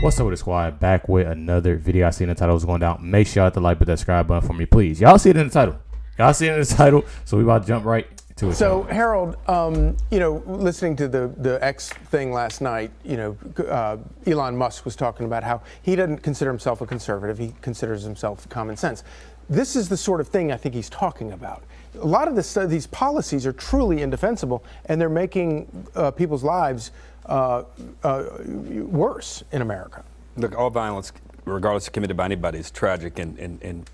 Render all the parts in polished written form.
What's up with the squad? Back with another video. I seen the title was going down. Make sure you hit the like and subscribe button for me, please. Y'all see it in the title. So we about to jump right to it. So Harold, listening to the X thing last night, Elon Musk was talking about how he doesn't consider himself a conservative. He considers himself common sense. This is the sort of thing I think he's talking about. A lot of these policies are truly indefensible, and they're making people's lives worse in America. Look, all violence, regardless of committed by anybody, is tragic and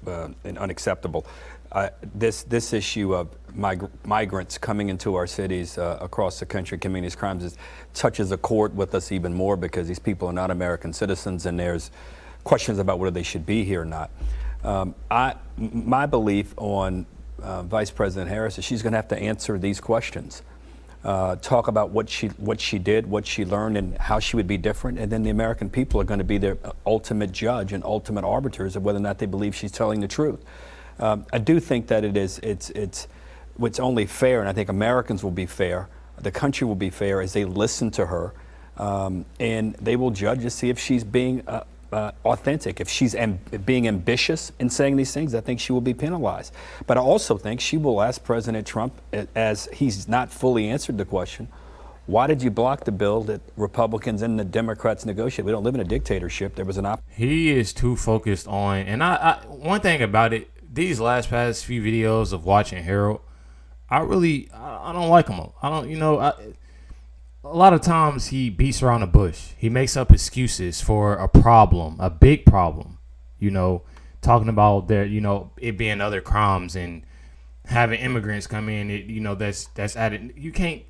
unacceptable. This issue of migrants coming into our cities across the country committing these crimes touches a chord with us even more because these people are not American citizens, and there's questions about whether they should be here or not. My belief on Vice President Harris is she's going to have to answer these questions. Talk about what she did, what she learned, and how she would be different, and then the American people are going to be their ultimate judge and ultimate arbiters of whether or not they believe she's telling the truth. I do think that it's only fair, and I think Americans will be fair, the country will be fair as they listen to her, and they will judge to see if she's being authentic. If she's being ambitious in saying these things, I think she will be penalized. But I also think she will ask President Trump, as he's not fully answered the question, why did you block the bill that Republicans and the Democrats negotiated? We don't live in a dictatorship. There was an He is too focused on, and I one thing about it, these past few videos of watching Harold, I don't like him. A lot of times he beats around the bush. He makes up excuses for a problem, a big problem, talking about it being other crimes and having immigrants come in, that's added. You can't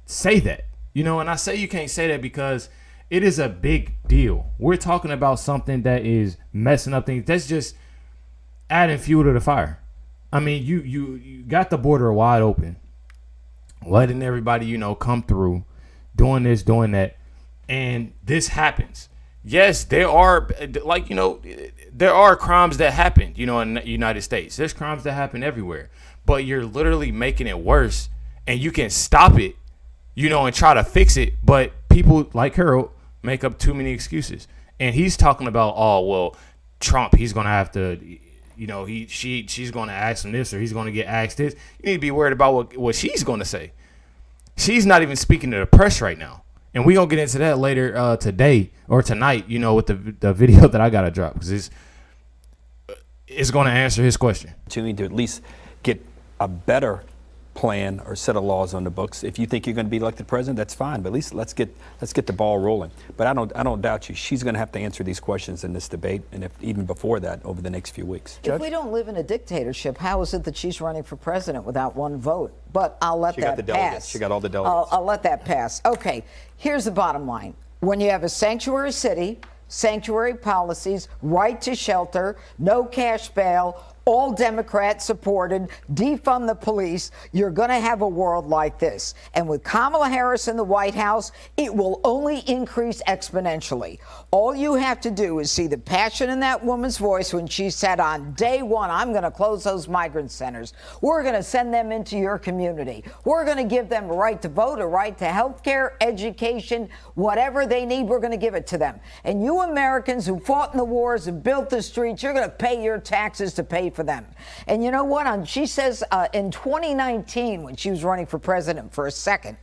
say that, and I say you can't say that because it is a big deal. We're talking about something that is messing up things. That's just adding fuel to the fire. I mean, you got the border wide open, letting everybody, come through, doing this, doing that, and this happens. Yes, there are, there are crimes that happen, in the United States. There's crimes that happen everywhere, but you're literally making it worse, and you can stop it, and try to fix it, but people like Harold make up too many excuses. And he's talking about, Trump, he's going to have to, she's going to ask him this, or he's going to get asked this. You need to be worried about what she's going to say. She's not even speaking to the press right now. And we're going to get into that later today or tonight, with the video that I got to drop. Because it's going to answer his question. You need to at least get a better plan or set of laws on the books. If you think you're going to be elected president, that's fine. But at least let's get the ball rolling. But I don't doubt you. She's going to have to answer these questions in this debate, and even before that, over the next few weeks. If we don't live in a dictatorship, how is it that she's running for president without one vote? But I'll let that pass. She got all the delegates. I'll let that pass. Okay, here's the bottom line. When you have a sanctuary city, sanctuary policies, right to shelter, no cash bail, all Democrat supported, defund the police, you're going to have a world like this. And with Kamala Harris in the White House, it will only increase exponentially. All you have to do is see the passion in that woman's voice when she said on day one, I'm going to close those migrant centers. We're going to send them into your community. We're going to give them a right to vote, a right to health care, education, whatever they need, we're going to give it to them. And you Americans who fought in the wars and built the streets, you're going to pay your taxes to pay for them. And you know what? She says in 2019, when she was running for president for a second,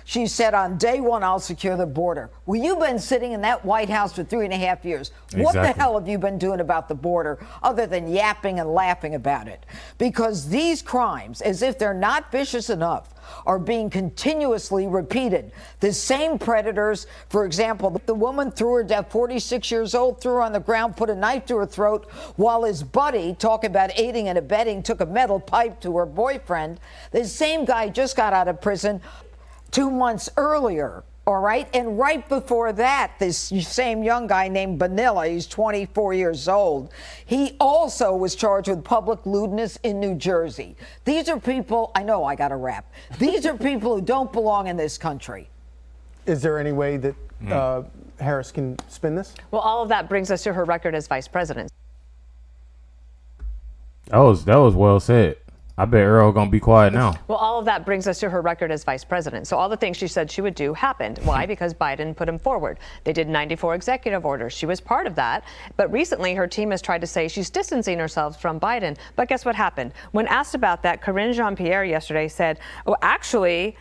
she said on day one, I'll secure the border. Well, you've been sitting in that White House for 3.5 years. Exactly. What the hell have you been doing about the border other than yapping and laughing about it? Because these crimes, as if they're not vicious enough, are being continuously repeated. The same predators, for example, the woman threw her death, 46 years old, threw her on the ground, put a knife to her throat, while his buddy, talking about aiding and abetting, took a metal pipe to her boyfriend. The same guy just got out of prison 2 months earlier. All right. And right before that, this same young guy named Bonilla, he's 24 years old. He also was charged with public lewdness in New Jersey. These are people, I know I got to wrap. These are people who don't belong in this country. Is there any way that Harris can spin this? Well, all of that brings us to her record as vice president. That was well said. I bet Earl gonna be quiet now. Well, all of that brings us to her record as vice president. So all the things she said she would do happened. Why? Because Biden put him forward. They did 94 executive orders. She was part of that. But recently, her team has tried to say she's distancing herself from Biden. But guess what happened? When asked about that, Karine Jean-Pierre yesterday said, oh, actually,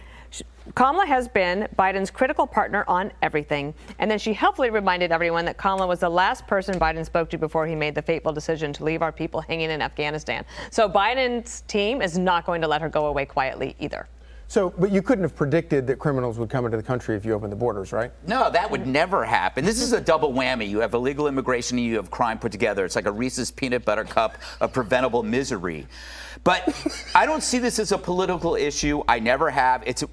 Kamala has been Biden's critical partner on everything. And then she helpfully reminded everyone that Kamala was the last person Biden spoke to before he made the fateful decision to leave our people hanging in Afghanistan. So Biden's team is not going to let her go away quietly either. So, but you couldn't have predicted that criminals would come into the country if you opened the borders, right? No, that would never happen. This is a double whammy. You have illegal immigration and you have crime put together. It's like a Reese's peanut butter cup of preventable misery. But I don't see this as a political issue. I never have. It's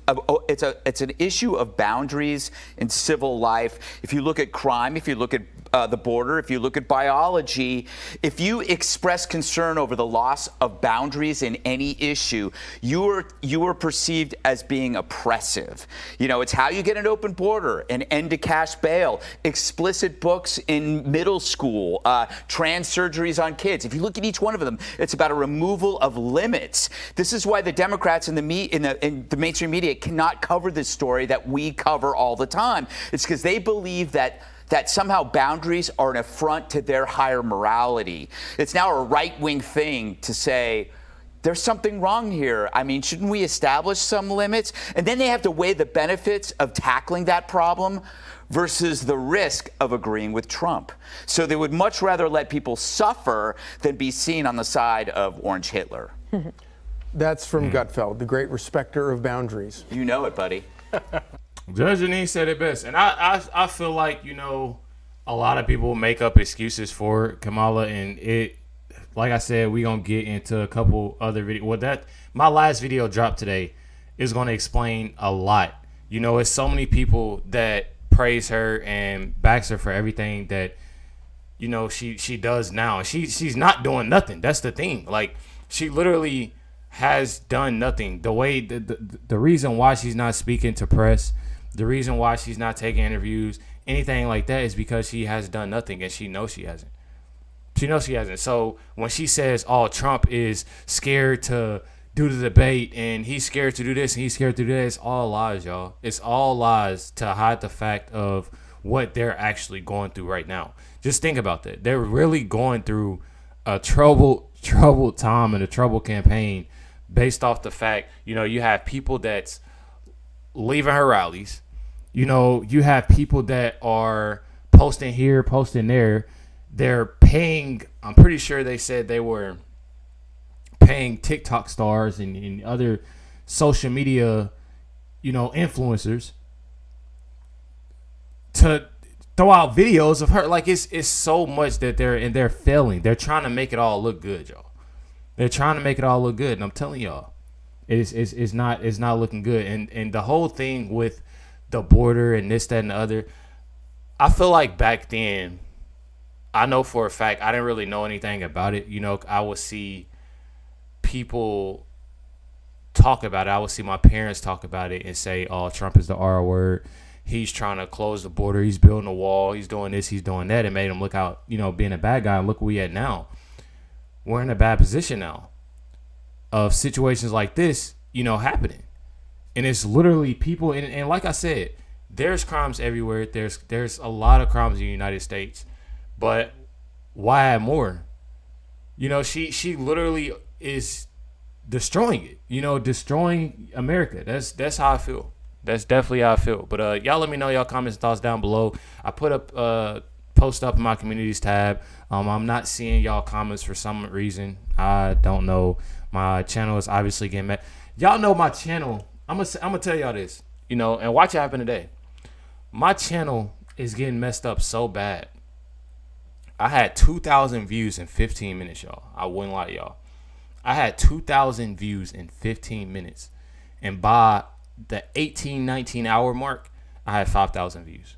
an issue of boundaries in civil life. If you look at crime, if you look at the border, if you look at biology, if you express concern over the loss of boundaries in any issue, you are perceived as being oppressive. You know, it's how you get an open border, an end to cash bail, explicit books in middle school, trans surgeries on kids. If you look at each one of them, it's about a removal of limits. This is why the Democrats in the mainstream media cannot cover this story that we cover all the time. It's because they believe that somehow boundaries are an affront to their higher morality. It's now a right-wing thing to say, there's something wrong here. I mean, shouldn't we establish some limits? And then they have to weigh the benefits of tackling that problem versus the risk of agreeing with Trump. So they would much rather let people suffer than be seen on the side of Orange Hitler. That's from Gutfeld, the great respecter of boundaries. You know it, buddy. Judge Denise said it best, and I feel like, you know, a lot of people make up excuses for Kamala, and it, like I said, we gonna get into a couple other videos. Well, my last video dropped today is gonna explain a lot. You know, it's so many people that praise her and backs her for everything that, you know, she does now. She's not doing nothing. That's the thing. Like, she literally has done nothing. The way the reason why she's not speaking to press, the reason why she's not taking interviews, anything like that, is because she has done nothing, and she knows she hasn't. She knows she hasn't. So when she says, oh, Trump is scared to do the debate and he's scared to do this and he's scared to do that, it's all lies, y'all. It's all lies to hide the fact of what they're actually going through right now. Just think about that. They're really going through a troubled time and a troubled campaign based off the fact, you know, you have people that's leaving her rallies. You know, you have people that are posting here, posting there. They're paying, I'm pretty sure they said they were paying TikTok stars and other social media, you know, influencers to throw out videos of her. Like, it's so much that they're failing. They're trying to make it all look good, y'all. They're trying to make it all look good, and I'm telling y'all, it's not looking good. And the whole thing with the border and this, that, and the other, I feel like back then, I know for a fact, I didn't really know anything about it. You know, I would see people talk about it. I would see my parents talk about it and say, oh, Trump is the R word. He's trying to close the border. He's building a wall. He's doing this. He's doing that. It made him look out, you know, being a bad guy. And look where we at now. We're in a bad position now of situations like this, you know, happening. And it's literally people. And like I said, there's crimes everywhere. There's a lot of crimes in the United States. But why add more? You know, she literally is destroying it. You know, destroying America. That's how I feel. That's definitely how I feel. But y'all let me know y'all comments and thoughts down below. I put up post up in my communities tab. I'm not seeing y'all comments for some reason. I don't know. My channel is obviously getting mad. Y'all know my channel. I'm gonna tell y'all this. You know, and watch it happen today. My channel is getting messed up so bad. I had 2,000 views in 15 minutes, y'all. I wouldn't lie to y'all. I had 2,000 views in 15 minutes. And by the 18, 19 hour mark, I had 5,000 views.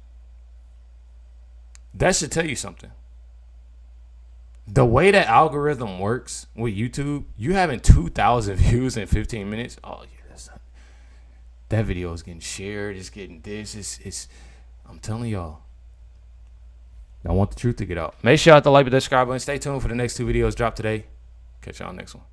That should tell you something. The way that algorithm works with YouTube, you having 2,000 views in 15 minutes, oh yeah, that video is getting shared. It's getting this. I'm telling y'all. I want the truth to get out. Make sure y'all hit the like and subscribe button. Stay tuned for the next 2 videos drop today. Catch y'all next one.